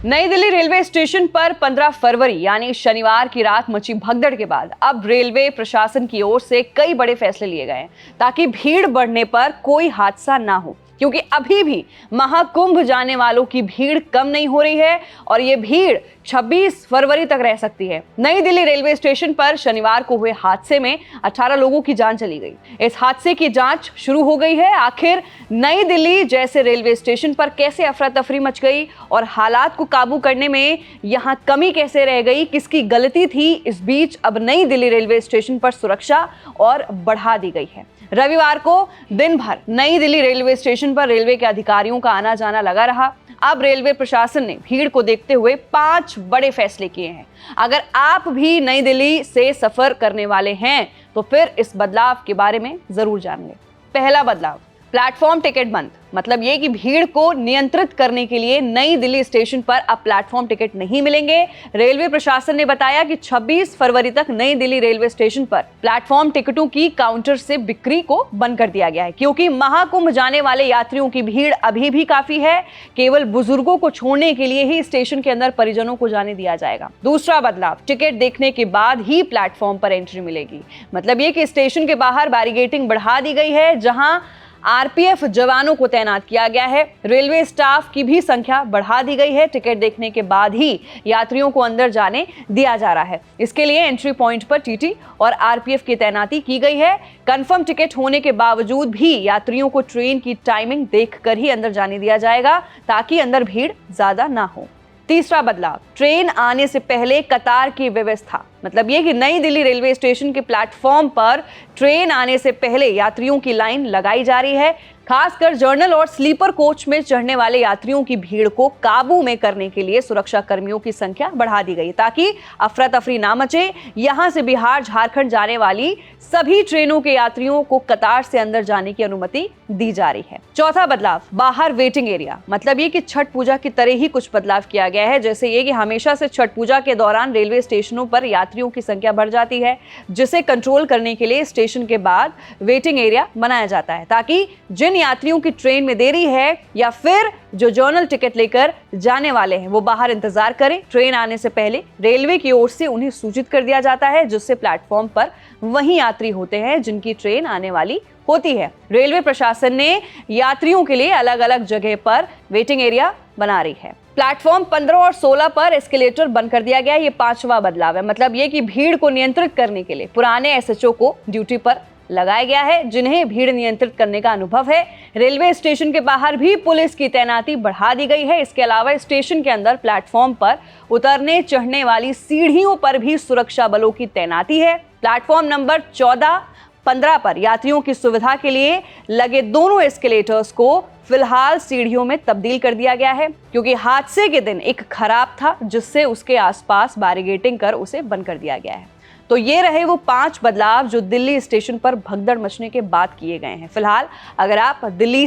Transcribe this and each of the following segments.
नई Delhi railway station पर 15 फरवरी यानी शनिवार की रात मची भगदड़ के बाद अब रेलवे प्रशासन की ओर से कई बड़े फैसले लिए गए हैं ताकि भीड़ बढ़ने पर कोई हादसा ना हो, क्योंकि अभी भी महाकुंभ जाने वालों की भीड़ कम नहीं हो रही है और ये भीड़ 26 फरवरी तक रह सकती है। नई दिल्ली रेलवे स्टेशन पर शनिवार को हुए हादसे में 18 लोगों की जान चली गई। इस हादसे की जांच शुरू हो गई है। आखिर नई दिल्ली जैसे रेलवे स्टेशन पर कैसे अफरा तफरी मच गई और हालात को काबू करने में यहां कमी कैसे रह गई, किसकी गलती थी, इस बीच अब नई दिल्ली रेलवे स्टेशन पर सुरक्षा और बढ़ा दी गई है। रविवार को दिन भर नई दिल्ली रेलवे स्टेशन पर रेलवे के अधिकारियों का आना जाना लगा रहा। अब रेलवे प्रशासन ने भीड़ को देखते हुए 5 बड़े फैसले किए हैं। अगर आप भी नई दिल्ली से सफर करने वाले हैं तो फिर इस बदलाव के बारे में जरूर जान लें। पहला बदलाव, प्लेटफॉर्म टिकट बंद। मतलब ये कि भीड़ को नियंत्रित करने के लिए नई दिल्ली स्टेशन पर अब प्लेटफॉर्म टिकट नहीं मिलेंगे। रेलवे प्रशासन ने बताया कि 26 फरवरी तक नई दिल्ली रेलवे स्टेशन पर प्लेटफॉर्म टिकटों की काउंटर से बिक्री को बंद कर दिया गया है, क्योंकि महाकुंभ जाने वाले यात्रियों की भीड़ अभी भी काफी है। केवल बुजुर्गों को छोड़ने के लिए ही स्टेशन के अंदर परिजनों को जाने दिया जाएगा। दूसरा बदलाव, टिकट देखने के बाद ही प्लेटफॉर्म पर एंट्री मिलेगी। मतलब ये कि स्टेशन के बाहर बैरिकेडिंग बढ़ा दी गई है, जहां आरपीएफ जवानों को तैनात किया गया है। रेलवे स्टाफ की भी संख्या बढ़ा दी गई है। टिकट देखने के बाद ही यात्रियों को अंदर जाने दिया जा रहा है। इसके लिए एंट्री पॉइंट पर टीटी और आरपीएफ की तैनाती की गई है। कंफर्म टिकट होने के बावजूद भी यात्रियों को ट्रेन की टाइमिंग देखकर ही अंदर जाने दिया जाएगा, ताकि अंदर भीड़ ज्यादा ना हो। तीसरा बदलाव, ट्रेन आने से पहले कतार की व्यवस्था। मतलब ये कि नई दिल्ली रेलवे स्टेशन के प्लेटफॉर्म पर ट्रेन आने से पहले यात्रियों की लाइन लगाई जा रही है। खासकर जर्नल और स्लीपर कोच में चढ़ने वाले यात्रियों की भीड़ को काबू में करने के लिए सुरक्षा कर्मियों की संख्या बढ़ा दी गई, ताकि अफरा तफरी ना मचे। यहां से बिहार झारखंड जाने वाली सभी ट्रेनों के यात्रियों को कतार से अंदर जाने की अनुमति दी जा रही है। चौथा बदलाव, बाहर वेटिंग एरिया। मतलब ये कि छठ पूजा की तरह ही कुछ बदलाव किया गया है। जैसे ये कि हमेशा से छठ पूजा के दौरान रेलवे स्टेशनों पर यात्रियों की संख्या बढ़ जाती है, जिसे कंट्रोल करने के लिए स्टेशन के बाद वेटिंग एरिया बनाया जाता है, ताकि जिन यात्रियों की ट्रेन में देरी है या फिर जो जर्नल टिकट लेकर जाने वाले हैं वो बाहर इंतजार करें। ट्रेन आने से पहले रेलवे की ओर से उन्हें सूचित कर दिया जाता है, जिससे प्लेटफॉर्म पर वही यात्री होते हैं जिनकी ट्रेन आने वाली होती है। रेलवे प्रशासन ने यात्रियों के लिए अलग अलग जगह पर वेटिंग एरिया बना रही है। प्लेटफॉर्म 15 और 16 पर एस्केलेटर बंद कर दिया गया। ये 5वां बदलाव है। मतलब ये कि भीड़ को नियंत्रित करने के लिए पुराने एसएचओ को ड्यूटी पर लगाया गया है, जिन्हें भीड़ नियंत्रित करने का अनुभव है। रेलवे स्टेशन के बाहर भी पुलिस की तैनाती बढ़ा दी गई है। इसके अलावा स्टेशन के अंदर प्लेटफॉर्म पर उतरने चढ़ने वाली सीढ़ियों पर भी सुरक्षा बलों की तैनाती है। प्लेटफॉर्म नंबर 14, 15 पर यात्रियों की सुविधा के लिए लगे दोनों एस्केलेटर्स को फिलहाल सीढ़ियों में तब्दील कर दिया गया है, क्योंकि हादसे के दिन एक खराब था, जिससे उसके आसपास बैरिकेडिंग कर उसे बंद कर दिया गया है। तो ये रहे वो 5 बदलाव जो दिल्ली स्टेशन पर भगदड़ मचने के बाद किए गए हैं। फिलहाल अगर आप दिल्ली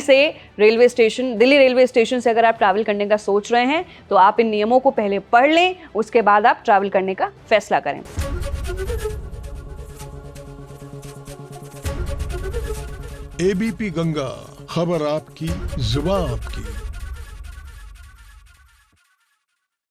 रेलवे स्टेशन से अगर आप ट्रैवल करने का सोच रहे हैं तो आप इन नियमों को पहले पढ़ लें, उसके बाद आप ट्रैवल करने का फैसला करें। एबीपी गंगा, खबर आपकी, जुबान आपकी।